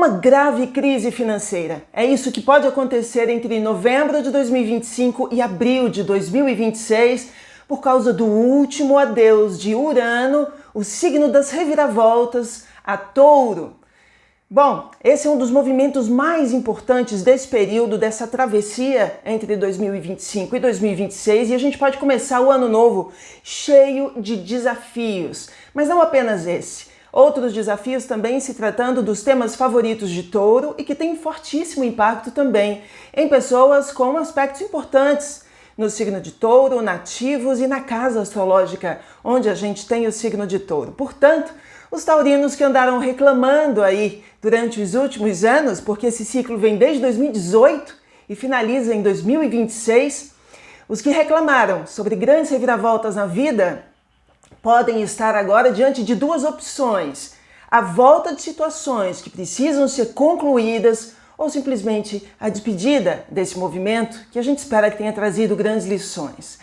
uma grave crise financeira. É isso que pode acontecer entre novembro de 2025 e abril de 2026 por causa do último adeus de Urano, o signo das reviravoltas, a Touro. Bom, esse é um dos movimentos mais importantes desse período, dessa travessia entre 2025 e 2026, e a gente pode começar o ano novo cheio de desafios, mas não apenas esse. Outros desafios também se tratando dos temas favoritos de Touro e que tem fortíssimo impacto também em pessoas com aspectos importantes no signo de Touro, nativos e na casa astrológica onde a gente tem o signo de Touro. Portanto, os taurinos que andaram reclamando aí durante os últimos anos, porque esse ciclo vem desde 2018 e finaliza em 2026, os que reclamaram sobre grandes reviravoltas na vida podem estar agora diante de duas opções: a volta de situações que precisam ser concluídas ou simplesmente a despedida desse movimento que a gente espera que tenha trazido grandes lições.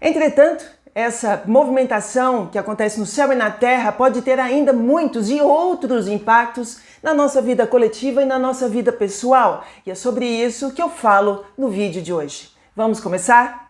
Entretanto, essa movimentação que acontece no céu e na terra pode ter ainda muitos e outros impactos na nossa vida coletiva e na nossa vida pessoal. E é sobre isso que eu falo no vídeo de hoje. Vamos começar?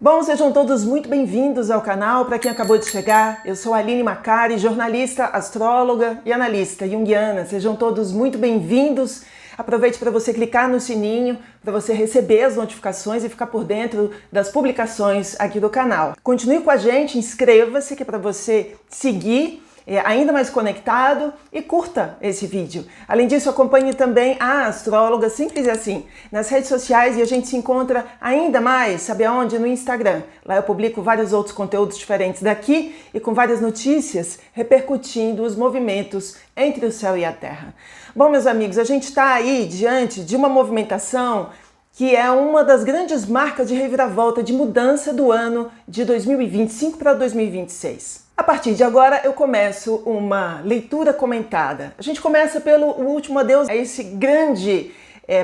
Bom, sejam todos muito bem-vindos ao canal. Para quem acabou de chegar, eu sou a Aline Macari, jornalista, astróloga e analista junguiana. Sejam todos muito bem-vindos. Aproveite para você clicar no sininho, para você receber as notificações e ficar por dentro das publicações aqui do canal. Continue com a gente, inscreva-se, que é para você seguir ainda mais conectado, e curta esse vídeo. Além disso, acompanhe também a Astróloga, simples assim, nas redes sociais, e a gente se encontra ainda mais, sabe aonde? No Instagram. Lá eu publico vários outros conteúdos diferentes daqui e com várias notícias repercutindo os movimentos entre o céu e a terra. Bom, meus amigos, a gente está aí diante de uma movimentação que é uma das grandes marcas de reviravolta, de mudança do ano de 2025 para 2026. A partir de agora eu começo uma leitura comentada. A gente começa pelo último adeus a esse grande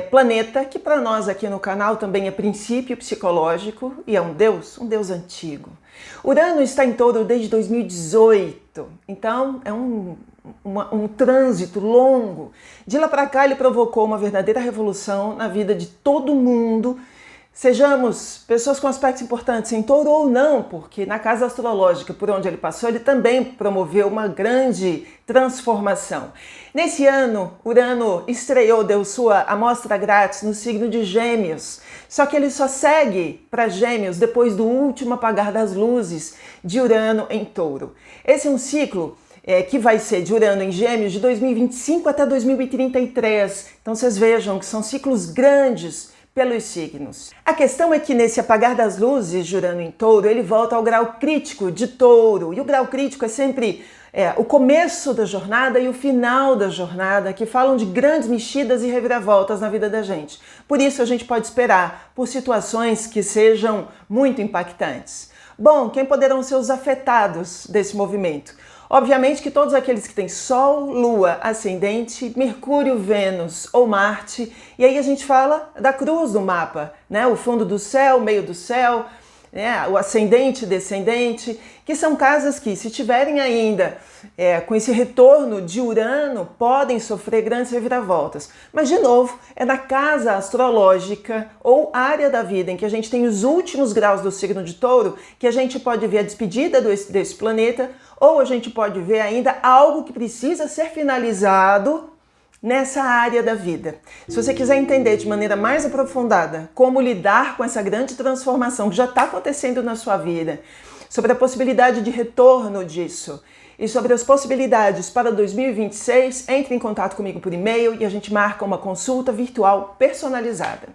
planeta que para nós aqui no canal também é princípio psicológico e é um deus antigo. Urano está em Touro desde 2018, então é um trânsito longo. De lá para cá ele provocou uma verdadeira revolução na vida de todo mundo. Sejamos pessoas com aspectos importantes em Touro ou não, porque na casa astrológica por onde ele passou, ele também promoveu uma grande transformação. Nesse ano, Urano estreou, deu sua amostra grátis no signo de Gêmeos, só que ele só segue para Gêmeos depois do último apagar das luzes de Urano em Touro. Esse é um ciclo que vai ser de Urano em Gêmeos de 2025 até 2033, então vocês vejam que são ciclos grandes pelos signos. A questão é que nesse apagar das luzes de Urano em Touro, ele volta ao grau crítico de Touro, e o grau crítico é sempre o começo da jornada e o final da jornada, que falam de grandes mexidas e reviravoltas na vida da gente. Por isso a gente pode esperar por situações que sejam muito impactantes. Bom, quem poderão ser os afetados desse movimento? Obviamente que todos aqueles que têm Sol, Lua, Ascendente, Mercúrio, Vênus ou Marte, e aí a gente fala da cruz do mapa, né? O fundo do céu, o meio do céu, né? O ascendente, descendente, que são casas que, se tiverem ainda com esse retorno de Urano, podem sofrer grandes reviravoltas. Mas, de novo, é na casa astrológica ou área da vida em que a gente tem os últimos graus do signo de Touro que a gente pode ver a despedida desse planeta, ou a gente pode ver ainda algo que precisa ser finalizado nessa área da vida. Se você quiser entender de maneira mais aprofundada como lidar com essa grande transformação que já está acontecendo na sua vida, sobre a possibilidade de retorno disso e sobre as possibilidades para 2026, entre em contato comigo por e-mail e a gente marca uma consulta virtual personalizada.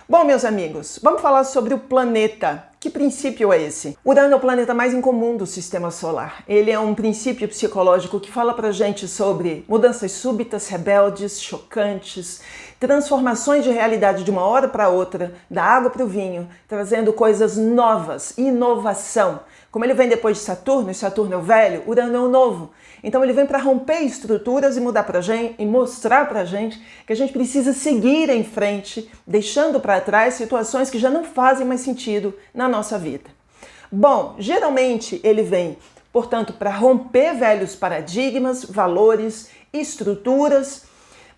Bom, meus amigos, vamos falar sobre o planeta. Que princípio é esse? Urano é o planeta mais incomum do sistema solar. Ele é um princípio psicológico que fala pra gente sobre mudanças súbitas, rebeldes, chocantes, transformações de realidade de uma hora para outra, da água para o vinho, trazendo coisas novas, inovação. Como ele vem depois de Saturno, e Saturno é o velho, Urano é o novo. Então ele vem para romper estruturas e mudar pra gente, e mostrar pra gente que a gente precisa seguir em frente, deixando para trás situações que já não fazem mais sentido na nossa vida. Bom, geralmente ele vem, portanto, para romper velhos paradigmas, valores, estruturas,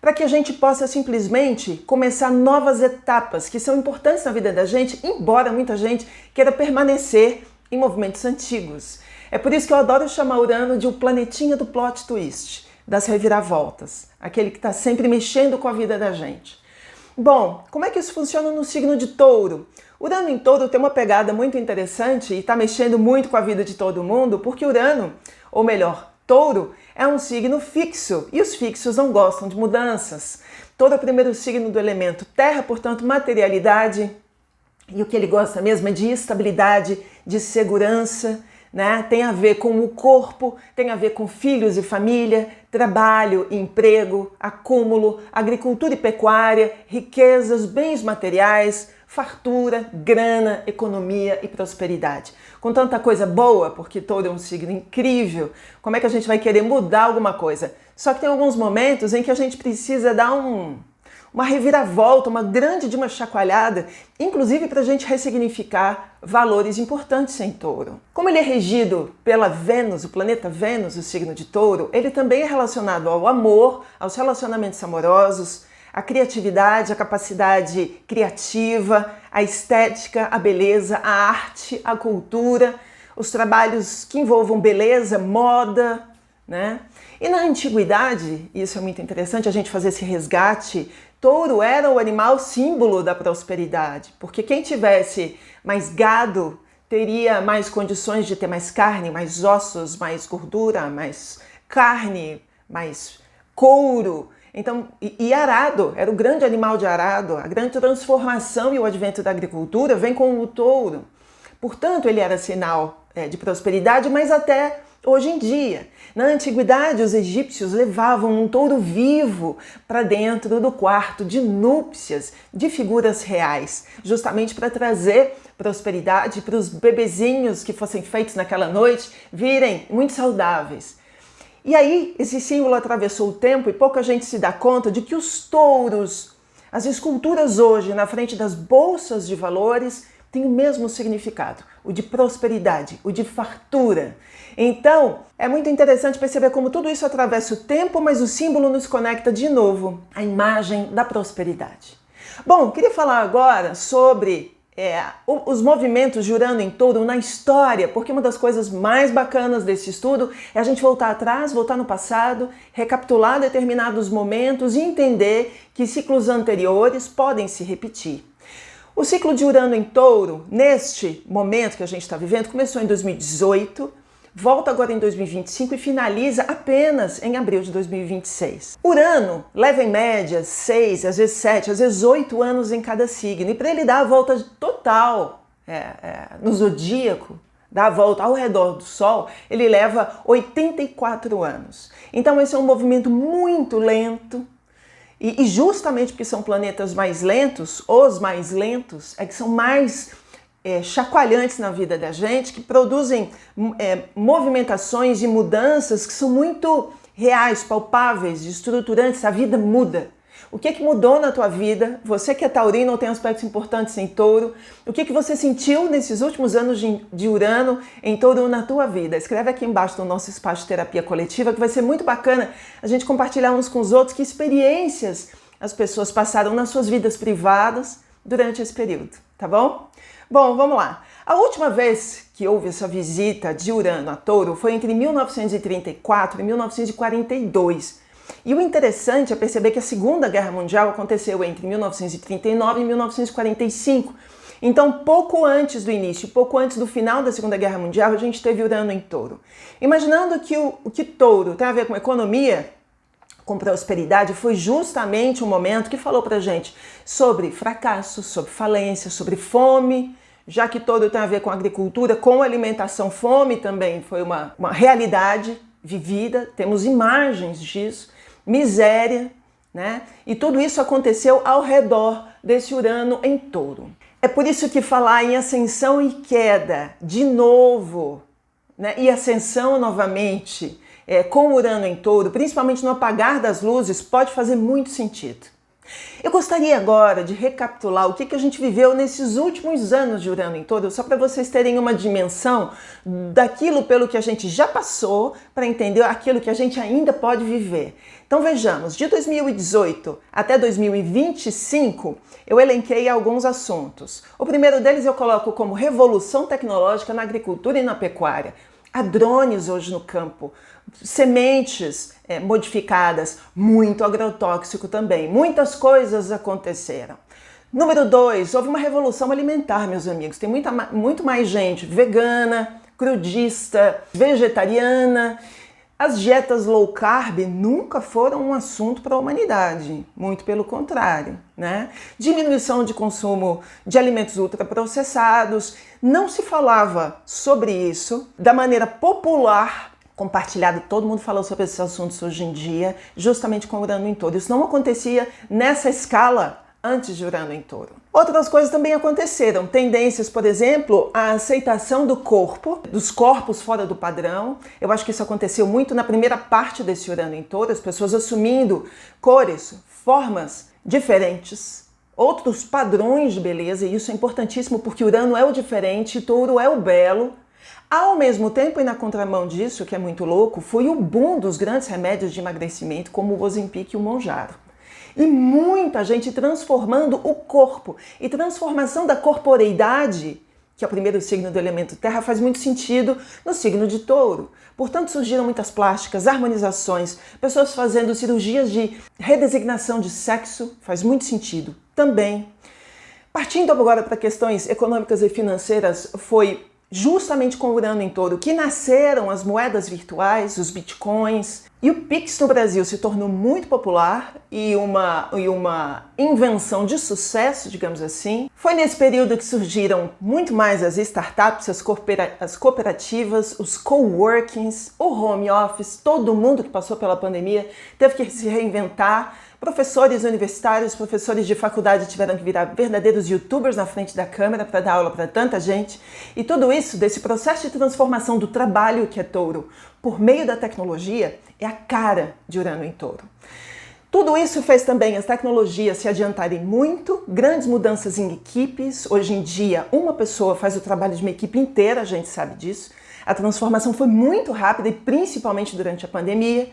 para que a gente possa simplesmente começar novas etapas que são importantes na vida da gente, embora muita gente queira permanecer em movimentos antigos. É por isso que eu adoro chamar Urano de o planetinha do plot twist, das reviravoltas, aquele que está sempre mexendo com a vida da gente. Bom, como é que isso funciona no signo de Touro? Urano em Touro tem uma pegada muito interessante e está mexendo muito com a vida de todo mundo, porque Urano, ou melhor, Touro, é um signo fixo e os fixos não gostam de mudanças. Touro é o primeiro signo do elemento terra, portanto, materialidade, e o que ele gosta mesmo é de estabilidade, de segurança, né? Tem a ver com o corpo, tem a ver com filhos e família, trabalho e emprego, acúmulo, agricultura e pecuária, riquezas, bens materiais, fartura, grana, economia e prosperidade. Com tanta coisa boa, porque Touro é um signo incrível, como é que a gente vai querer mudar alguma coisa? Só que tem alguns momentos em que a gente precisa dar uma reviravolta, uma grande de uma chacoalhada, inclusive para a gente ressignificar valores importantes em Touro. Como ele é regido pela Vênus, o planeta Vênus, o signo de Touro, ele também é relacionado ao amor, aos relacionamentos amorosos, à criatividade, à capacidade criativa, à estética, à beleza, à arte, à cultura, os trabalhos que envolvam beleza, moda, né? E na antiguidade, isso é muito interessante a gente fazer esse resgate, Touro era o animal símbolo da prosperidade, porque quem tivesse mais gado teria mais condições de ter mais carne, mais ossos, mais gordura, mais carne, mais couro. Então, e arado, era o grande animal de arado. A grande transformação e o advento da agricultura vem com o touro. Portanto, ele era sinal de prosperidade, mas até hoje em dia. Na antiguidade, os egípcios levavam um touro vivo para dentro do quarto de núpcias de figuras reais, justamente para trazer prosperidade para os bebezinhos que fossem feitos naquela noite virem muito saudáveis. E aí, esse símbolo atravessou o tempo e pouca gente se dá conta de que os touros, as esculturas hoje na frente das bolsas de valores, têm o mesmo significado, o de prosperidade, o de fartura. Então, é muito interessante perceber como tudo isso atravessa o tempo, mas o símbolo nos conecta de novo à imagem da prosperidade. Bom, queria falar agora sobre os movimentos de Urano em Touro na história, porque uma das coisas mais bacanas desse estudo é a gente voltar atrás, voltar no passado, recapitular determinados momentos e entender que ciclos anteriores podem se repetir. O ciclo de Urano em Touro, neste momento que a gente está vivendo, começou em 2018, volta agora em 2025 e finaliza apenas em abril de 2026. Urano leva em média 6, às vezes 7, às vezes 8 anos em cada signo. E para ele dar a volta total no zodíaco, dar a volta ao redor do Sol, ele leva 84 anos. Então esse é um movimento muito lento. E justamente porque são planetas mais lentos, os mais lentos, é que são mais chacoalhantes na vida da gente, que produzem movimentações e mudanças que são muito reais, palpáveis, estruturantes. A vida muda. O que mudou na tua vida? Você que é taurino ou tem aspectos importantes em Touro, o que você sentiu nesses últimos anos de Urano em Touro na tua vida? Escreve aqui embaixo no nosso espaço de terapia coletiva, que vai ser muito bacana a gente compartilhar uns com os outros que experiências as pessoas passaram nas suas vidas privadas durante esse período, tá bom? Bom, vamos lá. A última vez que houve essa visita de Urano a Touro foi entre 1934 e 1942. E o interessante é perceber que a Segunda Guerra Mundial aconteceu entre 1939 e 1945. Então, pouco antes do início, pouco antes do final da Segunda Guerra Mundial, a gente teve Urano em Touro. Imaginando que o que Touro tem a ver com economia, com prosperidade, foi justamente um momento que falou pra gente sobre fracasso, sobre falência, sobre fome, já que Touro tem a ver com agricultura, com alimentação, fome também foi uma realidade vivida, temos imagens disso, miséria, né? E tudo isso aconteceu ao redor desse Urano em Touro. É por isso que falar em ascensão e queda de novo, né? E ascensão novamente, com Urano em Touro, principalmente no apagar das luzes, pode fazer muito sentido. Eu gostaria agora de recapitular o que a gente viveu nesses últimos anos de Urano em Touro, só para vocês terem uma dimensão daquilo pelo que a gente já passou, para entender aquilo que a gente ainda pode viver. Então vejamos, de 2018 até 2025, eu elenquei alguns assuntos. O primeiro deles eu coloco como revolução tecnológica na agricultura e na pecuária. Há drones hoje no campo, sementes modificadas, muito agrotóxico também. Muitas coisas aconteceram. Número 2, houve uma revolução alimentar, meus amigos. Tem muito mais gente vegana, crudista, vegetariana. As dietas low carb nunca foram um assunto para a humanidade, muito pelo contrário, né? Diminuição de consumo de alimentos ultraprocessados, não se falava sobre isso da maneira popular, compartilhada, todo mundo falou sobre esses assuntos hoje em dia, justamente com Urano em Touro. Isso não acontecia nessa escala antes de Urano em Touro. Outras coisas também aconteceram, tendências, por exemplo, a aceitação do corpo, dos corpos fora do padrão. Eu acho que isso aconteceu muito na primeira parte desse Urano em Touro, as pessoas assumindo cores, formas diferentes, outros padrões de beleza, e isso é importantíssimo porque Urano é o diferente e Touro é o belo. Ao mesmo tempo, e na contramão disso, que é muito louco, foi o boom dos grandes remédios de emagrecimento, como o Ozempic e o Mounjaro. E muita gente transformando o corpo. E transformação da corporeidade, que é o primeiro signo do elemento terra, faz muito sentido no signo de Touro. Portanto, surgiram muitas plásticas, harmonizações, pessoas fazendo cirurgias de redesignação de sexo, faz muito sentido também. Partindo agora para questões econômicas e financeiras, foi justamente com Urano em Touro que nasceram as moedas virtuais, os bitcoins, e o Pix no Brasil se tornou muito popular e uma invenção de sucesso, digamos assim. Foi nesse período que surgiram muito mais as startups, as cooperativas, os coworkings, o home office. Todo mundo que passou pela pandemia teve que se reinventar. Professores universitários, professores de faculdade tiveram que virar verdadeiros youtubers na frente da câmera para dar aula para tanta gente. E tudo isso, desse processo de transformação do trabalho que é Touro, por meio da tecnologia, é a cara de Urano em Touro. Tudo isso fez também as tecnologias se adiantarem muito, grandes mudanças em equipes. Hoje em dia, uma pessoa faz o trabalho de uma equipe inteira, a gente sabe disso. A transformação foi muito rápida e principalmente durante a pandemia.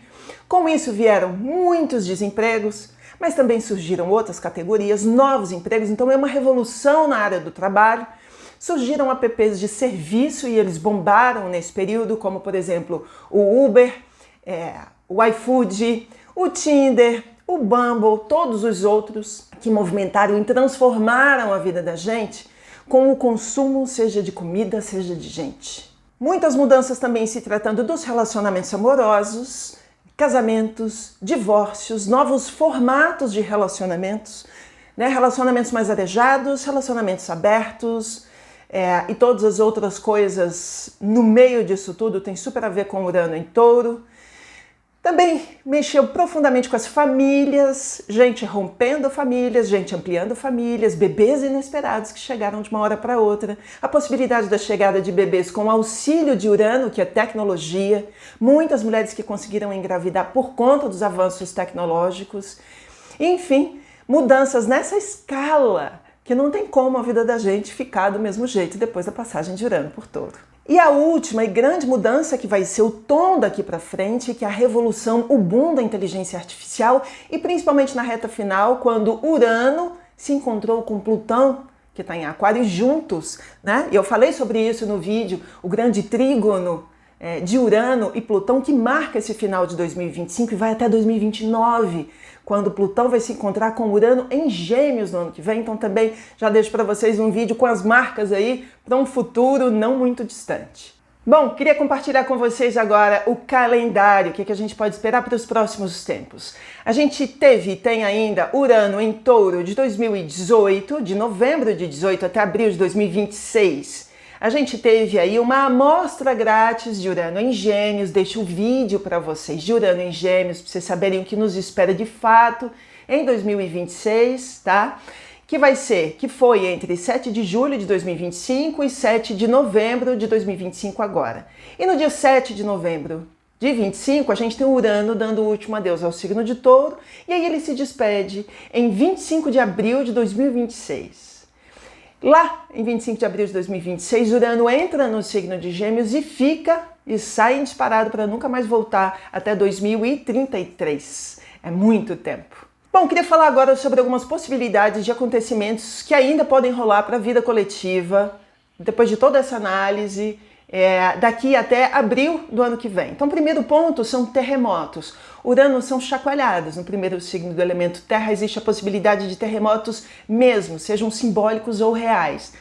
Com isso vieram muitos desempregos, mas também surgiram outras categorias, novos empregos, então é uma revolução na área do trabalho. Surgiram apps de serviço e eles bombaram nesse período, como por exemplo o Uber, o iFood, o Tinder, o Bumble, todos os outros que movimentaram e transformaram a vida da gente com o consumo, seja de comida, seja de gente. Muitas mudanças também se tratando dos relacionamentos amorosos, casamentos, divórcios, novos formatos de relacionamentos, né? Relacionamentos mais arejados, relacionamentos abertos e todas as outras coisas no meio disso tudo tem super a ver com Urano em Touro. Também mexeu profundamente com as famílias, gente rompendo famílias, gente ampliando famílias, bebês inesperados que chegaram de uma hora para outra, a possibilidade da chegada de bebês com auxílio de Urano, que é tecnologia, muitas mulheres que conseguiram engravidar por conta dos avanços tecnológicos, enfim, mudanças nessa escala que não tem como a vida da gente ficar do mesmo jeito depois da passagem de Urano por Touro. E a última e grande mudança que vai ser o tom daqui para frente, que é a revolução, o boom da inteligência artificial e principalmente na reta final, quando Urano se encontrou com Plutão, que está em Aquário, juntos, né? E eu falei sobre isso no vídeo, o grande trígono de Urano e Plutão que marca esse final de 2025 e vai até 2029, quando Plutão vai se encontrar com Urano em Gêmeos no ano que vem. Então também já deixo para vocês um vídeo com as marcas aí para um futuro não muito distante. Bom, queria compartilhar com vocês agora o calendário, o que a gente pode esperar para os próximos tempos. A gente teve e tem ainda Urano em Touro de 2018, de novembro de 18 até abril de 2026. A gente teve aí uma amostra grátis de Urano em Gêmeos, deixo o vídeo para vocês de Urano em Gêmeos, para vocês saberem o que nos espera de fato em 2026, tá? Que foi entre 7 de julho de 2025 e 7 de novembro de 2025 agora. E no dia 7 de novembro De 25, a gente tem Urano dando o último adeus ao signo de Touro, e aí ele se despede em 25 de abril de 2026. Lá, em 25 de abril de 2026, Urano entra no signo de Gêmeos e sai disparado para nunca mais voltar até 2033. É muito tempo. Bom, queria falar agora sobre algumas possibilidades de acontecimentos que ainda podem rolar para a vida coletiva, depois de toda essa análise, daqui até abril do ano que vem. Então, o primeiro ponto são terremotos. Urano são chacoalhadas. No primeiro signo do elemento Terra existe a possibilidade de terremotos mesmo, sejam simbólicos ou reais.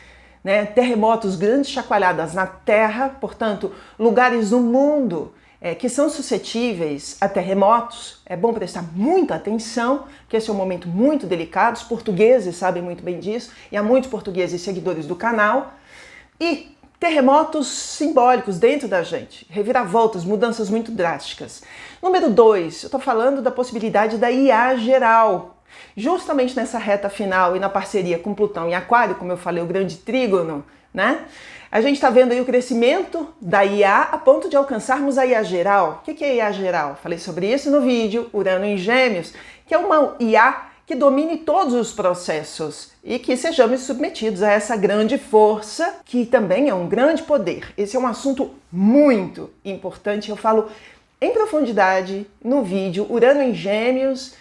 Né? Terremotos, grandes chacoalhadas na Terra, portanto, lugares no mundo que são suscetíveis a terremotos. É bom prestar muita atenção, porque esse é um momento muito delicado. Os portugueses sabem muito bem disso, e há muitos portugueses seguidores do canal. E terremotos simbólicos dentro da gente, reviravoltas, mudanças muito drásticas. Número 2, eu estou falando da possibilidade da IA geral. Justamente nessa reta final e na parceria com Plutão em Aquário, como eu falei, o grande trígono, né? A gente está vendo aí o crescimento da IA a ponto de alcançarmos a IA geral. O que é IA geral? Falei sobre isso no vídeo Urano em Gêmeos, que é uma IA que domine todos os processos e que sejamos submetidos a essa grande força, que também é um grande poder. Esse é um assunto muito importante, eu falo em profundidade no vídeo Urano em Gêmeos,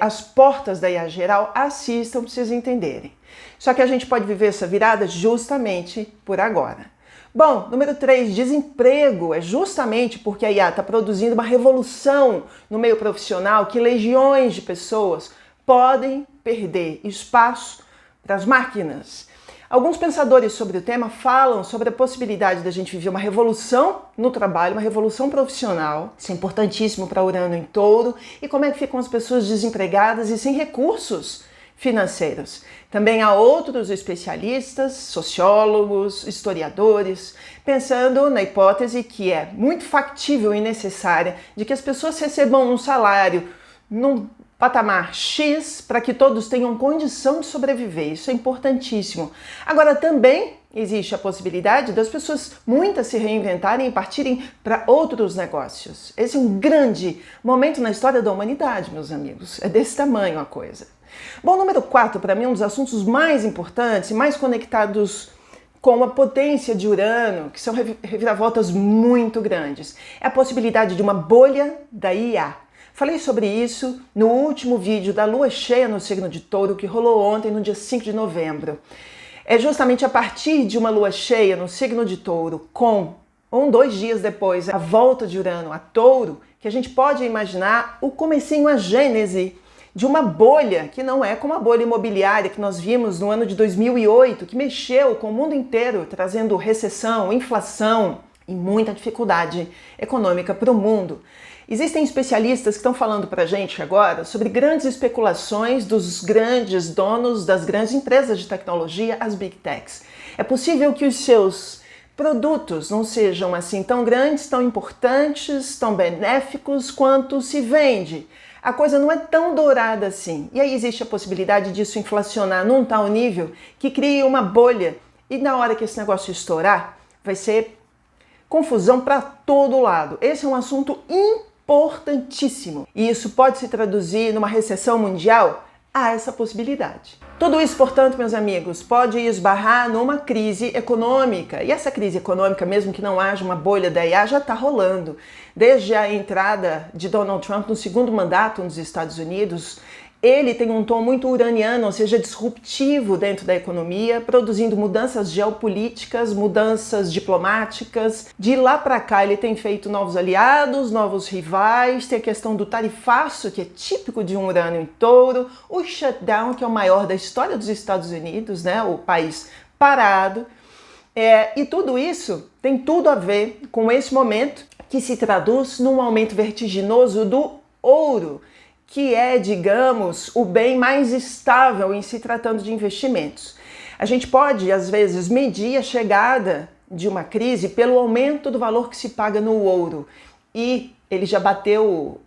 as portas da IA geral. Assistam para vocês entenderem. Só que a gente pode viver essa virada justamente por agora. Bom, número 3, desemprego. É justamente porque a IA está produzindo uma revolução no meio profissional que legiões de pessoas podem perder espaço para as máquinas. Alguns pensadores sobre o tema falam sobre a possibilidade da gente viver uma revolução no trabalho, uma revolução profissional. Isso é importantíssimo para Urano em Touro. E como é que ficam as pessoas desempregadas e sem recursos financeiros? Também há outros especialistas, sociólogos, historiadores, pensando na hipótese que é muito factível e necessária de que as pessoas recebam um salário num patamar X para que todos tenham condição de sobreviver. Isso é importantíssimo. Agora, também existe a possibilidade das pessoas, muitas, se reinventarem e partirem para outros negócios. Esse é um grande momento na história da humanidade, meus amigos. É desse tamanho a coisa. Bom, número 4, para mim, é um dos assuntos mais importantes e mais conectados com a potência de Urano, que são reviravoltas muito grandes. É a possibilidade de uma bolha da IA. Falei sobre isso no último vídeo da lua cheia no signo de Touro, que rolou ontem, no dia 5 de novembro. É justamente a partir de uma lua cheia no signo de Touro, com 2 dias depois, a volta de Urano a Touro, que a gente pode imaginar o comecinho, a gênese de uma bolha, que não é como a bolha imobiliária que nós vimos no ano de 2008, que mexeu com o mundo inteiro, trazendo recessão, inflação e muita dificuldade econômica para o mundo. Existem especialistas que estão falando para a gente agora sobre grandes especulações dos grandes donos das grandes empresas de tecnologia, as Big Techs. É possível que os seus produtos não sejam assim tão grandes, tão importantes, tão benéficos quanto se vende. A coisa não é tão dourada assim. E aí existe a possibilidade disso inflacionar num tal nível que crie uma bolha. E na hora que esse negócio estourar, vai ser confusão para todo lado. Esse é um assunto importantíssimo. E isso pode se traduzir numa recessão mundial? Há essa possibilidade. Tudo isso, portanto, meus amigos, pode esbarrar numa crise econômica. E essa crise econômica, mesmo que não haja uma bolha da IA, já está rolando. Desde a entrada de Donald Trump no segundo mandato nos Estados Unidos, ele tem um tom muito uraniano, ou seja, disruptivo dentro da economia, produzindo mudanças geopolíticas, mudanças diplomáticas. De lá para cá ele tem feito novos aliados, novos rivais, tem a questão do tarifaço, que é típico de um Urano em Touro, o shutdown, que é o maior da história dos Estados Unidos, né? O país parado. E tudo isso tem tudo a ver com esse momento que se traduz num aumento vertiginoso do ouro, que é, digamos, o bem mais estável em se tratando de investimentos. A gente pode, às vezes, medir a chegada de uma crise pelo aumento do valor que se paga no ouro. e ele já bateu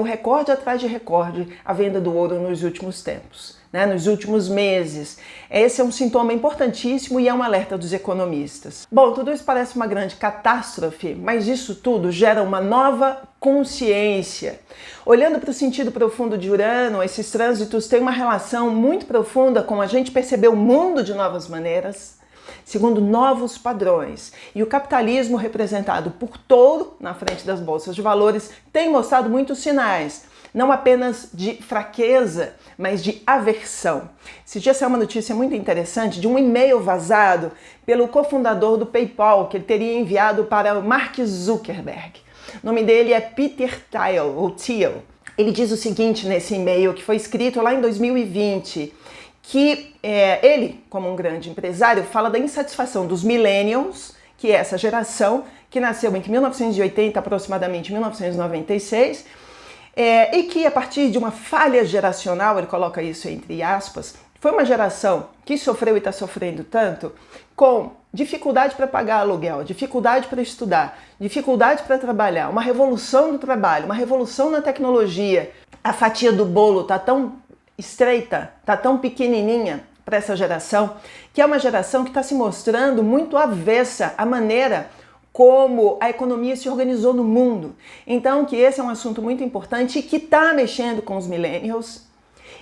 recorde atrás de recorde a venda do ouro nos últimos tempos, né, nos últimos meses. Esse é um sintoma importantíssimo e é um alerta dos economistas. Bom, tudo isso parece uma grande catástrofe, mas isso tudo gera uma nova consciência. Olhando para o sentido profundo de Urano, esses trânsitos têm uma relação muito profunda com a gente perceber o mundo de novas maneiras, segundo novos padrões. E o capitalismo, representado por Touro, na frente das bolsas de valores, tem mostrado muitos sinais, não apenas de fraqueza, mas de aversão. Esse dia saiu uma notícia muito interessante de um e-mail vazado pelo cofundador do PayPal, que ele teria enviado para o Mark Zuckerberg. O nome dele é Peter Thiel. Ele diz o seguinte nesse e-mail, que foi escrito lá em 2020, que ele, como um grande empresário, fala da insatisfação dos millennials, que é essa geração que nasceu entre 1980 aproximadamente 1996, e que a partir de uma falha geracional, ele coloca isso entre aspas, foi uma geração que sofreu e está sofrendo tanto com dificuldade para pagar aluguel, dificuldade para estudar, dificuldade para trabalhar, uma revolução do trabalho, uma revolução na tecnologia. A fatia do bolo está tão estreita, está tão pequenininha para essa geração, que é uma geração que está se mostrando muito avessa à maneira como a economia se organizou no mundo. Então, que esse é um assunto muito importante que está mexendo com os millennials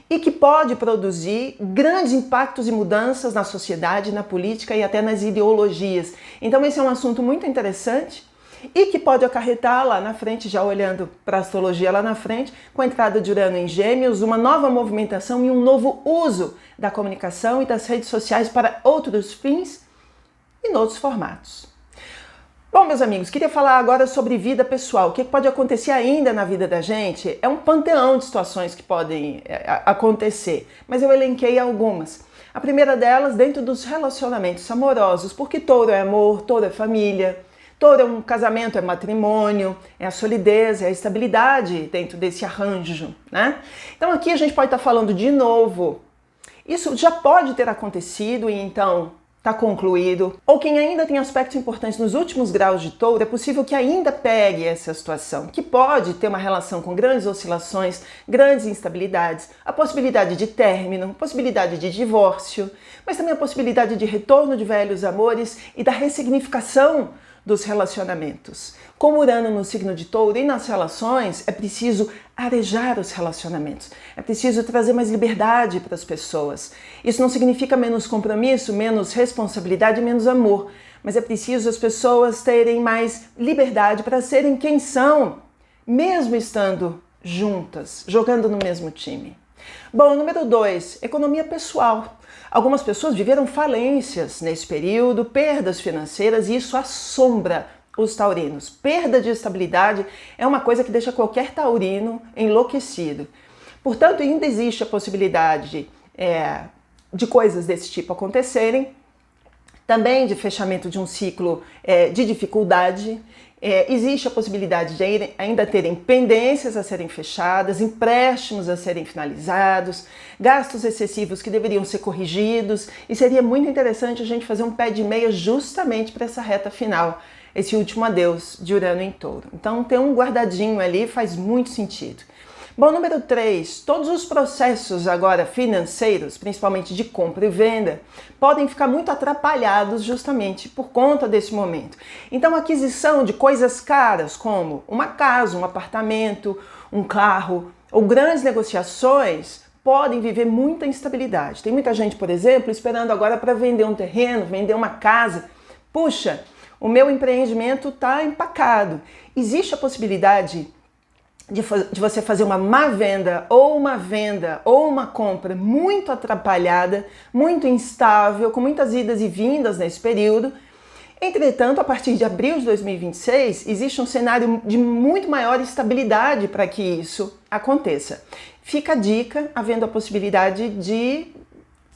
e que pode produzir grandes impactos e mudanças na sociedade, na política e até nas ideologias. Então, esse é um assunto muito interessante e que pode acarretar lá na frente, já olhando para a astrologia lá na frente, com a entrada de Urano em Gêmeos, uma nova movimentação e um novo uso da comunicação e das redes sociais para outros fins e noutros formatos. Bom, meus amigos, queria falar agora sobre vida pessoal. O que pode acontecer ainda na vida da gente? É um panteão de situações que podem acontecer, mas eu elenquei algumas. A primeira delas, dentro dos relacionamentos amorosos, porque Touro é amor, Touro é família, Touro é um casamento, é matrimônio, é a solidez, é a estabilidade dentro desse arranjo, né? Então aqui a gente pode estar falando de novo. Isso já pode ter acontecido e então está concluído. Ou quem ainda tem aspectos importantes nos últimos graus de Touro, é possível que ainda pegue essa situação, que pode ter uma relação com grandes oscilações, grandes instabilidades, a possibilidade de término, possibilidade de divórcio, mas também a possibilidade de retorno de velhos amores e da ressignificação dos relacionamentos. Como Urano no signo de Touro e nas relações, é preciso arejar os relacionamentos. É preciso trazer mais liberdade para as pessoas. Isso não significa menos compromisso, menos responsabilidade, menos amor. Mas é preciso as pessoas terem mais liberdade para serem quem são, mesmo estando juntas, jogando no mesmo time. Bom, número 2, economia pessoal. Algumas pessoas viveram falências nesse período, perdas financeiras, e isso assombra os taurinos. Perda de estabilidade é uma coisa que deixa qualquer taurino enlouquecido. Portanto, ainda existe a possibilidade de coisas desse tipo acontecerem, também de fechamento de um ciclo de dificuldade. Existe a possibilidade de ainda terem pendências a serem fechadas, empréstimos a serem finalizados, gastos excessivos que deveriam ser corrigidos, e seria muito interessante a gente fazer um pé de meia justamente para essa reta final, esse último adeus de Urano em Touro. Então ter um guardadinho ali faz muito sentido. Bom, número 3, todos os processos agora financeiros, principalmente de compra e venda, podem ficar muito atrapalhados justamente por conta desse momento. Então a aquisição de coisas caras como uma casa, um apartamento, um carro ou grandes negociações podem viver muita instabilidade. Tem muita gente, por exemplo, esperando agora para vender um terreno, vender uma casa. Puxa, o meu empreendimento está empacado. Existe a possibilidade de você fazer uma má venda ou uma compra muito atrapalhada, muito instável, com muitas idas e vindas nesse período. Entretanto, a partir de abril de 2026, existe um cenário de muito maior estabilidade para que isso aconteça. Fica a dica, havendo a possibilidade de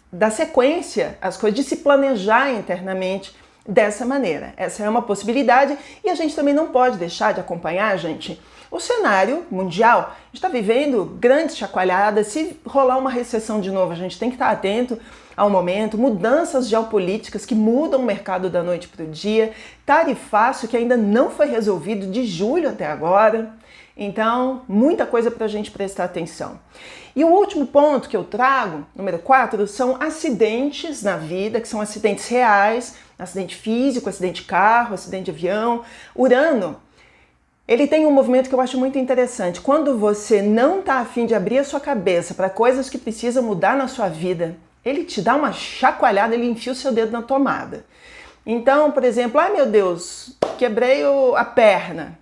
dar sequência às coisas, de se planejar internamente dessa maneira. Essa é uma possibilidade e a gente também não pode deixar de acompanhar, gente, o cenário mundial. A gente está vivendo grandes chacoalhadas. Se rolar uma recessão de novo, a gente tem que estar atento ao momento, mudanças geopolíticas que mudam o mercado da noite para o dia, tarifaço que ainda não foi resolvido de julho até agora. Então, muita coisa para a gente prestar atenção. E o último ponto que eu trago, número 4, são acidentes na vida, que são acidentes reais, acidente físico, acidente de carro, acidente de avião. Urano, ele tem um movimento que eu acho muito interessante. Quando você não está a fim de abrir a sua cabeça para coisas que precisam mudar na sua vida, ele te dá uma chacoalhada, ele enfia o seu dedo na tomada. Então, por exemplo, ai meu Deus, quebrei a perna.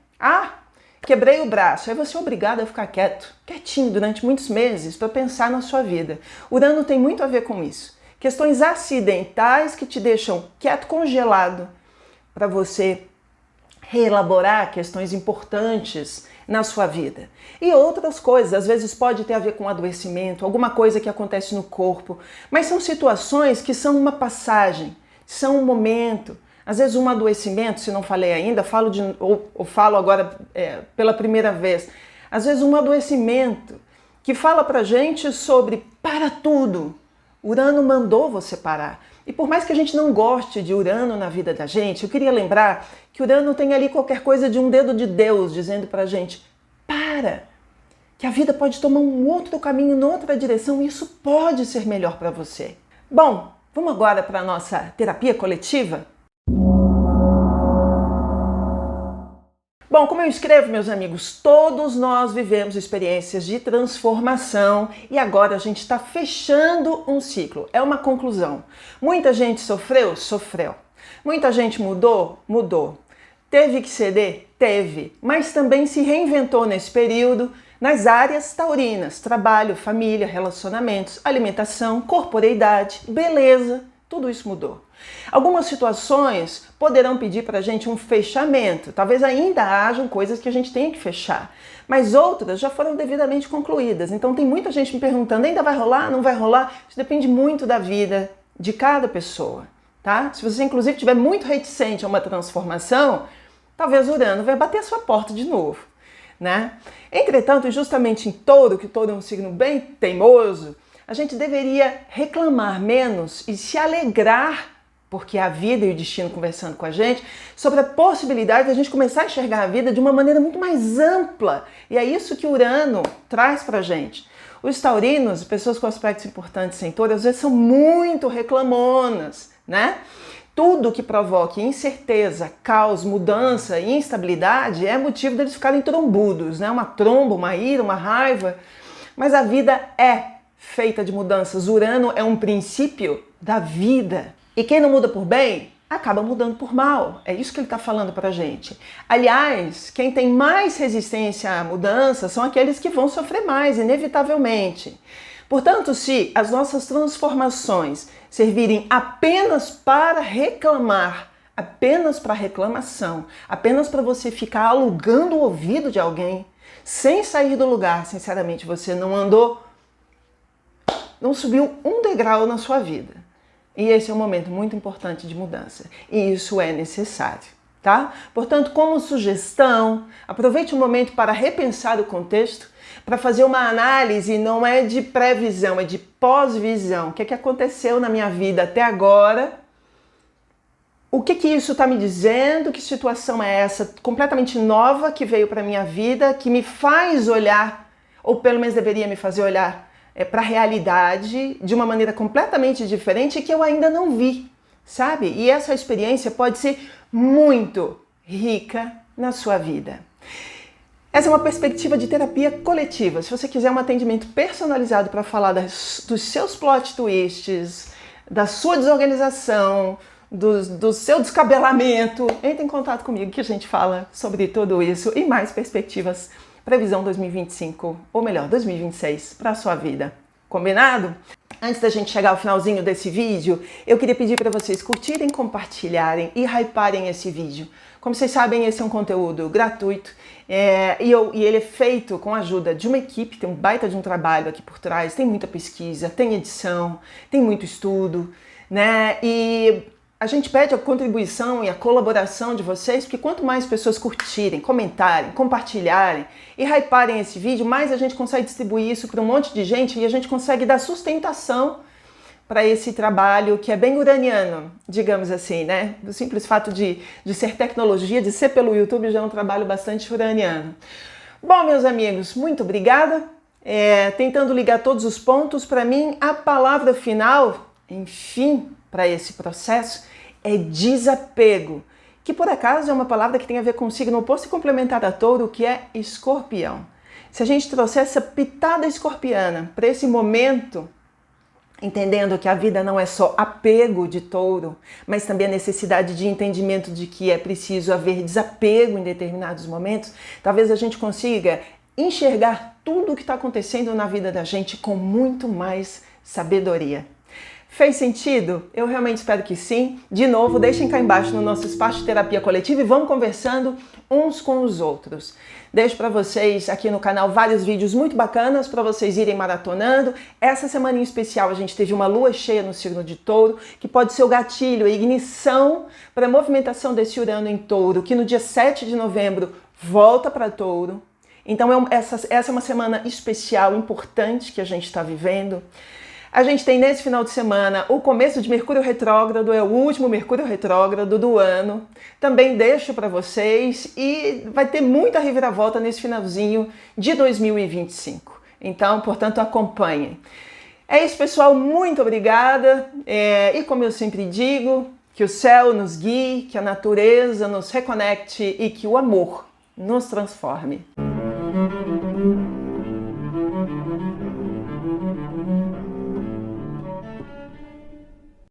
Quebrei o braço. Aí você é obrigado a ficar quietinho durante muitos meses para pensar na sua vida. Urano tem muito a ver com isso. Questões acidentais que te deixam quieto, congelado, para você reelaborar questões importantes na sua vida. E outras coisas, às vezes pode ter a ver com adoecimento, alguma coisa que acontece no corpo, mas são situações que são uma passagem, são um momento. Às vezes um adoecimento, se não falei ainda, falo agora pela primeira vez. Às vezes um adoecimento que fala pra gente sobre para tudo. Urano mandou você parar. E por mais que a gente não goste de Urano na vida da gente, eu queria lembrar que Urano tem ali qualquer coisa de um dedo de Deus dizendo pra gente, para! Que a vida pode tomar um outro caminho, em outra direção, e isso pode ser melhor para você. Bom, vamos agora para a nossa terapia coletiva? Bom, como eu escrevo, meus amigos, todos nós vivemos experiências de transformação e agora a gente está fechando um ciclo. É uma conclusão. Muita gente sofreu? Sofreu. Muita gente mudou? Mudou. Teve que ceder? Teve. Mas também se reinventou nesse período nas áreas taurinas: trabalho, família, relacionamentos, alimentação, corporeidade, beleza. Tudo isso mudou. Algumas situações poderão pedir para a gente um fechamento. Talvez ainda hajam coisas que a gente tenha que fechar. Mas outras já foram devidamente concluídas. Então tem muita gente me perguntando, ainda vai rolar? Não vai rolar? Isso depende muito da vida de cada pessoa, tá? Se você inclusive estiver muito reticente a uma transformação, talvez Urano vai bater a sua porta de novo, né? Entretanto, justamente em Touro, que Touro é um signo bem teimoso, a gente deveria reclamar menos e se alegrar, porque a vida e o destino conversando com a gente, sobre a possibilidade de a gente começar a enxergar a vida de uma maneira muito mais ampla. E é isso que Urano traz pra gente. Os taurinos, pessoas com aspectos importantes em Touro, às vezes são muito reclamonas, né? Tudo que provoque incerteza, caos, mudança e instabilidade é motivo deles ficarem trombudos, né? Uma tromba, uma ira, uma raiva. Mas a vida é feita de mudanças. Urano é um princípio da vida. E quem não muda por bem, acaba mudando por mal. É isso que ele está falando pra gente. Aliás, quem tem mais resistência à mudança são aqueles que vão sofrer mais, inevitavelmente. Portanto, se as nossas transformações servirem apenas para reclamar, apenas para reclamação, apenas para você ficar alugando o ouvido de alguém, sem sair do lugar, sinceramente, você não subiu um degrau na sua vida. E esse é um momento muito importante de mudança. E isso é necessário, tá? Portanto, como sugestão, aproveite o momento para repensar o contexto, para fazer uma análise, não é de previsão, é de pós-visão. O que aconteceu na minha vida até agora? O que isso está me dizendo? Que situação é essa completamente nova que veio para a minha vida, que me faz olhar, ou pelo menos deveria me fazer olhar, para a realidade de uma maneira completamente diferente que eu ainda não vi, sabe? E essa experiência pode ser muito rica na sua vida. Essa é uma perspectiva de terapia coletiva. Se você quiser um atendimento personalizado para falar dos seus plot twists, da sua desorganização, do seu descabelamento, entre em contato comigo que a gente fala sobre tudo isso e mais perspectivas. Previsão 2025, ou melhor, 2026 para a sua vida. Combinado? Antes da gente chegar ao finalzinho desse vídeo, eu queria pedir para vocês curtirem, compartilharem e hyparem esse vídeo. Como vocês sabem, esse é um conteúdo gratuito e ele é feito com a ajuda de uma equipe, tem um baita de um trabalho aqui por trás, tem muita pesquisa, tem edição, tem muito estudo, né? E A gente pede a contribuição e a colaboração de vocês, porque quanto mais pessoas curtirem, comentarem, compartilharem e hyparem esse vídeo, mais a gente consegue distribuir isso para um monte de gente e a gente consegue dar sustentação para esse trabalho que é bem uraniano, digamos assim, né? O simples fato de ser tecnologia, de ser pelo YouTube, já é um trabalho bastante uraniano. Bom, meus amigos, muito obrigada. Tentando ligar todos os pontos, para mim, a palavra final, enfim, para esse processo é desapego, que por acaso é uma palavra que tem a ver com o signo oposto e complementar a touro, que é escorpião. Se a gente trouxer essa pitada escorpiana para esse momento, entendendo que a vida não é só apego de touro, mas também a necessidade de entendimento de que é preciso haver desapego em determinados momentos, talvez a gente consiga enxergar tudo o que está acontecendo na vida da gente com muito mais sabedoria. Fez sentido? Eu realmente espero que sim. De novo, deixem cá embaixo no nosso espaço de terapia coletiva e vamos conversando uns com os outros. Deixo para vocês aqui no canal vários vídeos muito bacanas para vocês irem maratonando. Essa semana em especial a gente teve uma lua cheia no signo de touro, que pode ser o gatilho, a ignição para a movimentação desse Urano em touro, que no dia 7 de novembro volta para touro. Então essa é uma semana especial, importante que a gente está vivendo. A gente tem nesse final de semana o começo de Mercúrio retrógrado, é o último Mercúrio retrógrado do ano. Também deixo para vocês e vai ter muita reviravolta nesse finalzinho de 2025. Então, portanto, acompanhem. É isso, pessoal. Muito obrigada. E como eu sempre digo, que o céu nos guie, que a natureza nos reconecte e que o amor nos transforme.